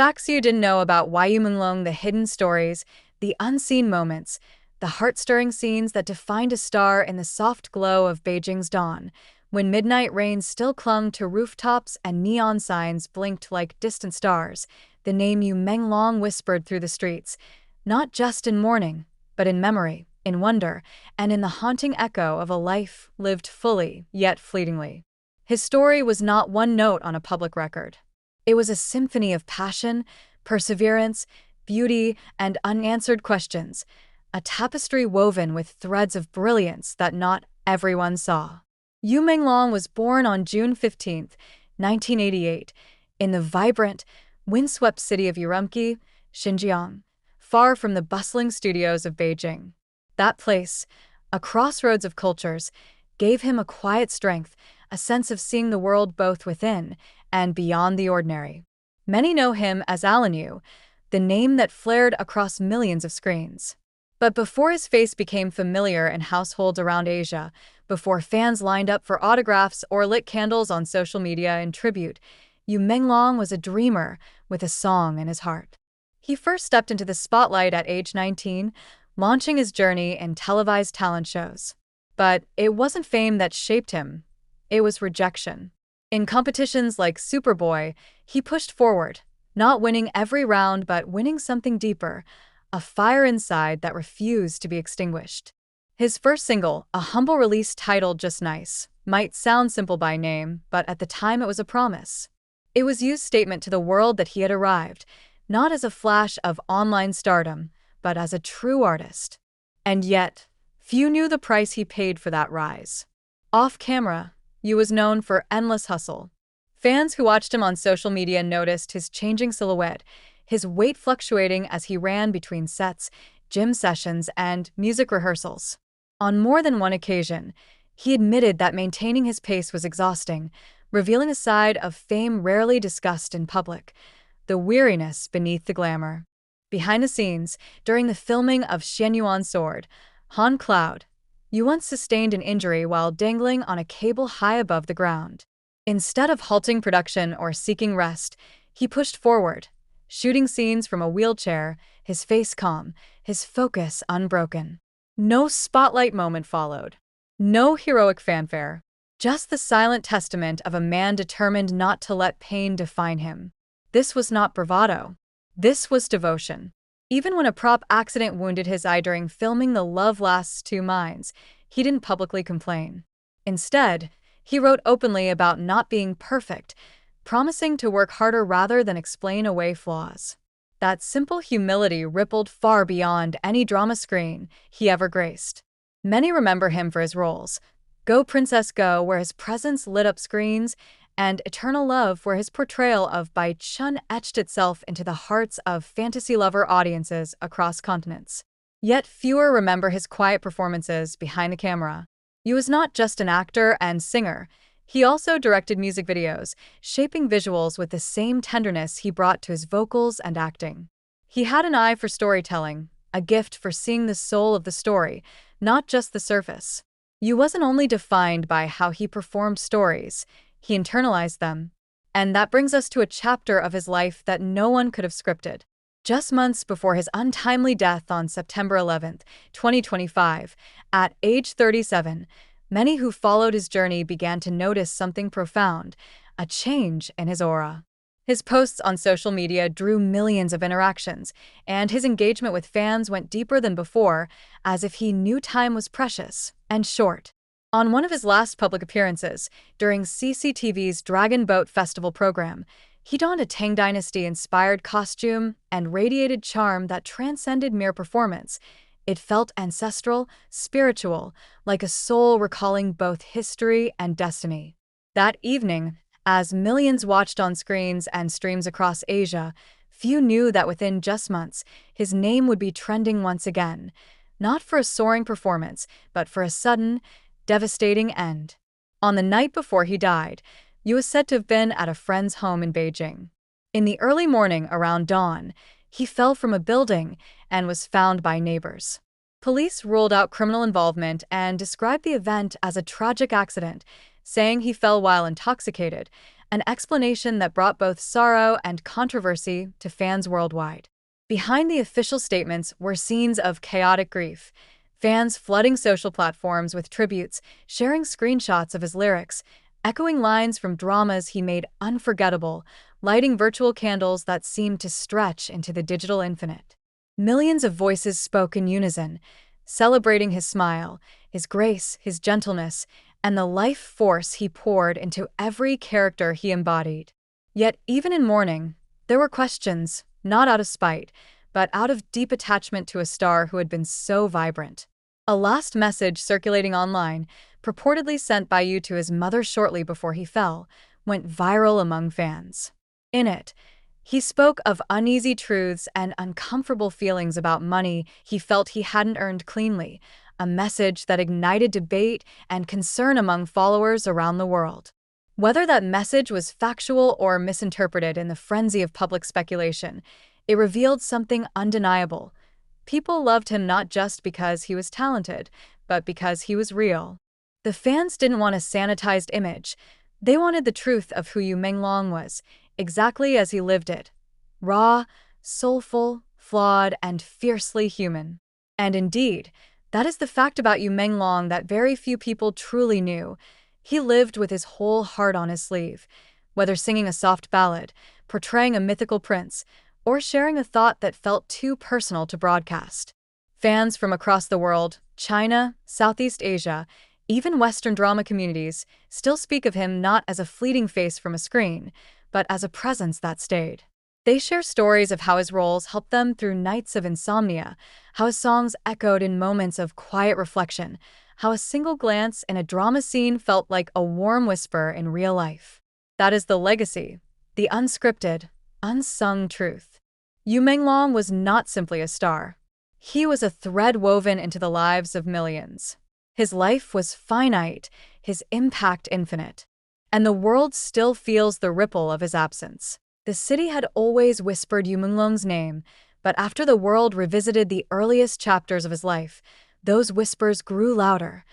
Facts you didn't know about Yu Menglong, the hidden stories, the unseen moments, the heart-stirring scenes that defined a star in the soft glow of Beijing's dawn, when midnight rain still clung to rooftops and neon signs blinked like distant stars. The name Yu Menglong whispered through the streets, not just in mourning, but in memory, in wonder, and in the haunting echo of a life lived fully, yet fleetingly. His story was not one note on a public record. It was a symphony of passion, perseverance, beauty, and unanswered questions, a tapestry woven with threads of brilliance that not everyone saw. Yu Menglong was born on June 15, 1988, in the vibrant, windswept city of Urumqi, Xinjiang, far from the bustling studios of Beijing. That place, a crossroads of cultures, gave him a quiet strength, a sense of seeing the world both within and beyond the ordinary. Many know him as Alan Yu, the name that flared across millions of screens. But before his face became familiar in households around Asia, before fans lined up for autographs or lit candles on social media in tribute, Yu Menglong was a dreamer with a song in his heart. He first stepped into the spotlight at age 19, launching his journey in televised talent shows. But it wasn't fame that shaped him. It was rejection. In competitions like Superboy, he pushed forward, not winning every round but winning something deeper, a fire inside that refused to be extinguished. His first single, a humble release titled Just Nice, might sound simple by name, but at the time it was a promise. It was Yu's statement to the world that he had arrived, not as a flash of online stardom, but as a true artist. And yet, few knew the price he paid for that rise. Off camera, Yu was known for endless hustle. Fans who watched him on social media noticed his changing silhouette, his weight fluctuating as he ran between sets, gym sessions, and music rehearsals. On more than one occasion, he admitted that maintaining his pace was exhausting, revealing a side of fame rarely discussed in public, the weariness beneath the glamour. Behind the scenes, during the filming of Xianyuan Sword, Han Cloud, Yu once sustained an injury while dangling on a cable high above the ground. Instead of halting production or seeking rest, he pushed forward, shooting scenes from a wheelchair, his face calm, his focus unbroken. No spotlight moment followed. No heroic fanfare. Just the silent testament of a man determined not to let pain define him. This was not bravado. This was devotion. Even when a prop accident wounded his eye during filming The Love Lasts Two Minds, he didn't publicly complain. Instead, he wrote openly about not being perfect, promising to work harder rather than explain away flaws. That simple humility rippled far beyond any drama screen he ever graced. Many remember him for his roles, Go Princess Go, where his presence lit up screens, and Eternal Love, where his portrayal of Bai Chun etched itself into the hearts of fantasy-lover audiences across continents. Yet fewer remember his quiet performances behind the camera. He was not just an actor and singer. He also directed music videos, shaping visuals with the same tenderness he brought to his vocals and acting. He had an eye for storytelling, a gift for seeing the soul of the story, not just the surface. Yu wasn't only defined by how he performed stories, he internalized them. And that brings us to a chapter of his life that no one could have scripted. Just months before his untimely death on September 11, 2025, at age 37, many who followed his journey began to notice something profound, a change in his aura. His posts on social media drew millions of interactions, and his engagement with fans went deeper than before, as if he knew time was precious and short. On one of his last public appearances, during CCTV's Dragon Boat Festival program, he donned a Tang Dynasty-inspired costume and radiated charm that transcended mere performance. It felt ancestral, spiritual, like a soul recalling both history and destiny. That evening, as millions watched on screens and streams across Asia, few knew that within just months, his name would be trending once again, not for a soaring performance, but for a sudden, devastating end. On the night before he died, Yu was said to have been at a friend's home in Beijing. In the early morning around dawn, he fell from a building and was found by neighbors. Police ruled out criminal involvement and described the event as a tragic accident, saying he fell while intoxicated, an explanation that brought both sorrow and controversy to fans worldwide. Behind the official statements were scenes of chaotic grief, fans flooding social platforms with tributes, sharing screenshots of his lyrics, echoing lines from dramas he made unforgettable, lighting virtual candles that seemed to stretch into the digital infinite. Millions of voices spoke in unison, celebrating his smile, his grace, his gentleness, and the life force he poured into every character he embodied. Yet, even in mourning, there were questions, not out of spite, but out of deep attachment to a star who had been so vibrant. A last message circulating online, purportedly sent by Yu to his mother shortly before he fell, went viral among fans. In it, he spoke of uneasy truths and uncomfortable feelings about money he felt he hadn't earned cleanly, a message that ignited debate and concern among followers around the world. Whether that message was factual or misinterpreted in the frenzy of public speculation, it revealed something undeniable. People loved him not just because he was talented, but because he was real. The fans didn't want a sanitized image. They wanted the truth of who Yu Menglong was, exactly as he lived it. Raw, soulful, flawed, and fiercely human. And indeed, that is the fact about Yu Menglong that very few people truly knew. He lived with his whole heart on his sleeve, whether singing a soft ballad, portraying a mythical prince, or sharing a thought that felt too personal to broadcast. Fans from across the world, China, Southeast Asia, even Western drama communities, still speak of him not as a fleeting face from a screen, but as a presence that stayed. They share stories of how his roles helped them through nights of insomnia, how his songs echoed in moments of quiet reflection, how a single glance in a drama scene felt like a warm whisper in real life. That is the legacy, the unscripted, unsung truth. Yu Menglong was not simply a star. He was a thread woven into the lives of millions. His life was finite, his impact infinite. And the world still feels the ripple of his absence. The city had always whispered Yu Menglong's name, but after the world revisited the earliest chapters of his life, those whispers grew louder,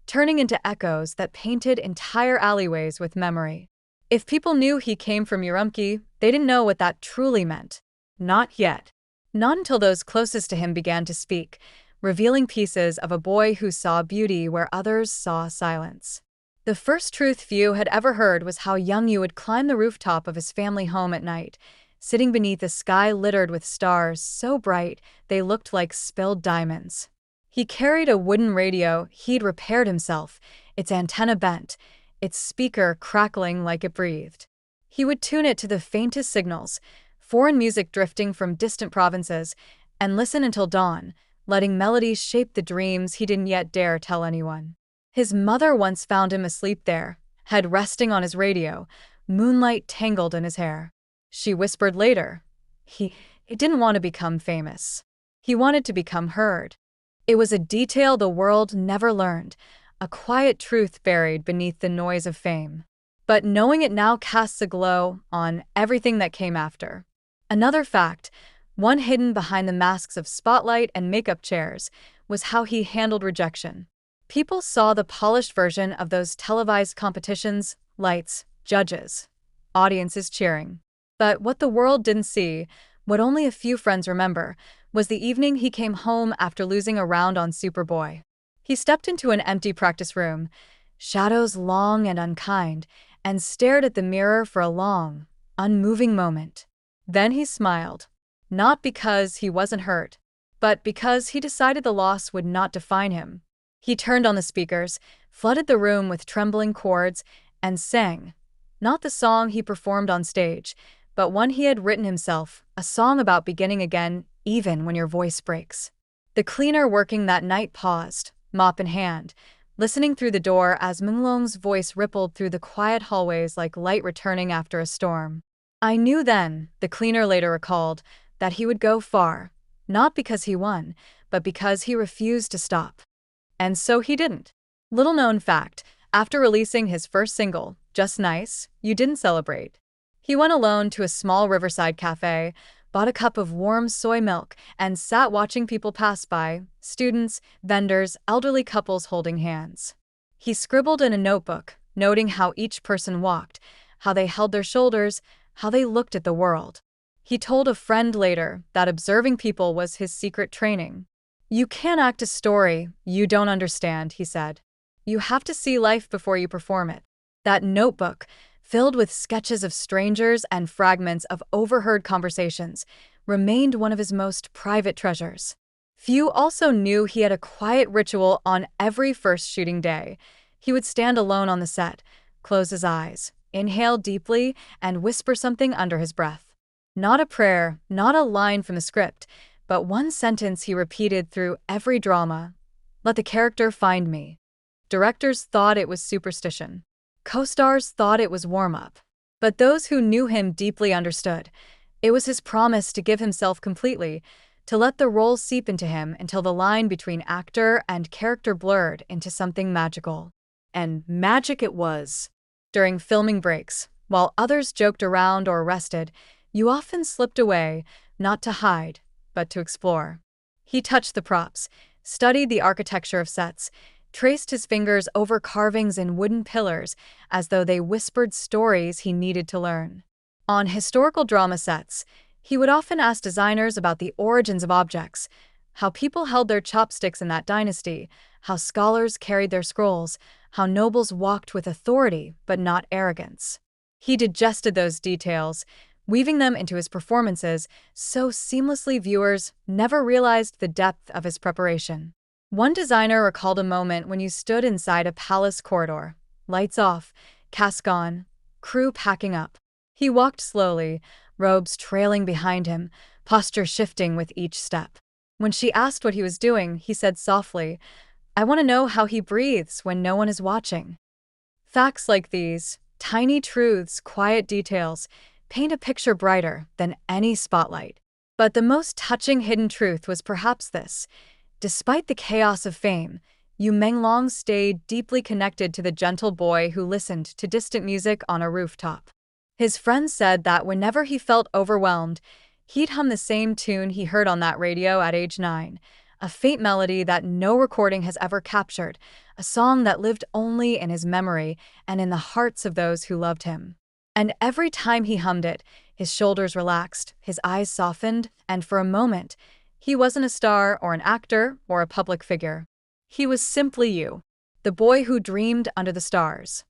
turning into echoes that painted entire alleyways with memory. If people knew he came from Urumqi, they didn't know what that truly meant. Not yet. Not until those closest to him began to speak, revealing pieces of a boy who saw beauty where others saw silence. The first truth few had ever heard was how young Yu would climb the rooftop of his family home at night, sitting beneath a sky littered with stars so bright they looked like spilled diamonds. He carried a wooden radio he'd repaired himself, its antenna bent, its speaker crackling like it breathed. He would tune it to the faintest signals, foreign music drifting from distant provinces, and listen until dawn, letting melodies shape the dreams he didn't yet dare tell anyone. His mother once found him asleep there, head resting on his radio, moonlight tangled in his hair. She whispered later, he didn't want to become famous. He wanted to become heard. It was a detail the world never learned, a quiet truth buried beneath the noise of fame. But knowing it now casts a glow on everything that came after. Another fact, one hidden behind the masks of spotlight and makeup chairs, was how he handled rejection. People saw the polished version of those televised competitions, lights, judges, audiences cheering. But what the world didn't see, what only a few friends remember, was the evening he came home after losing a round on Superboy. He stepped into an empty practice room, shadows long and unkind, and stared at the mirror for a long, unmoving moment. Then he smiled. Not because he wasn't hurt, but because he decided the loss would not define him. He turned on the speakers, flooded the room with trembling chords, and sang. Not the song he performed on stage, but one he had written himself, a song about beginning again, even when your voice breaks. The cleaner working that night paused, mop in hand, listening through the door as Menglong's voice rippled through the quiet hallways like light returning after a storm. I knew then, the cleaner later recalled, that he would go far, not because he won, but because he refused to stop. And so he didn't. Little known fact, after releasing his first single, Just Nice, You didn't celebrate. He went alone to a small riverside cafe, bought a cup of warm soy milk, and sat watching people pass by, students, vendors, elderly couples holding hands. He scribbled in a notebook, noting how each person walked, how they held their shoulders, how they looked at the world. He told a friend later that observing people was his secret training. "You can't act a story you don't understand," he said. "You have to see life before you perform it." That notebook, filled with sketches of strangers and fragments of overheard conversations, remained one of his most private treasures. Few also knew he had a quiet ritual on every first shooting day. He would stand alone on the set, close his eyes, inhale deeply, and whisper something under his breath. Not a prayer, not a line from the script, but one sentence he repeated through every drama: "Let the character find me." Directors thought it was superstition. Co-stars thought it was warm-up. But those who knew him deeply understood. It was his promise to give himself completely, to let the role seep into him until the line between actor and character blurred into something magical. And magic it was. During filming breaks, while others joked around or rested, you often slipped away, not to hide, but to explore. He touched the props, studied the architecture of sets, traced his fingers over carvings in wooden pillars as though they whispered stories he needed to learn. On historical drama sets, he would often ask designers about the origins of objects, how people held their chopsticks in that dynasty, how scholars carried their scrolls, how nobles walked with authority but not arrogance. He digested those details, weaving them into his performances so seamlessly viewers never realized the depth of his preparation. One designer recalled a moment when you stood inside a palace corridor, lights off, cask on, crew packing up. He walked slowly, robes trailing behind him, posture shifting with each step. When she asked what he was doing, he said softly, "I want to know how he breathes when no one is watching." Facts like these, tiny truths, quiet details, paint a picture brighter than any spotlight. But the most touching hidden truth was perhaps this: despite the chaos of fame, Yu Menglong stayed deeply connected to the gentle boy who listened to distant music on a rooftop. His friends said that whenever he felt overwhelmed, he'd hum the same tune he heard on that radio at age 9, a faint melody that no recording has ever captured, a song that lived only in his memory and in the hearts of those who loved him. And every time he hummed it, his shoulders relaxed, his eyes softened, and for a moment, he wasn't a star or an actor or a public figure. He was simply you, the boy who dreamed under the stars.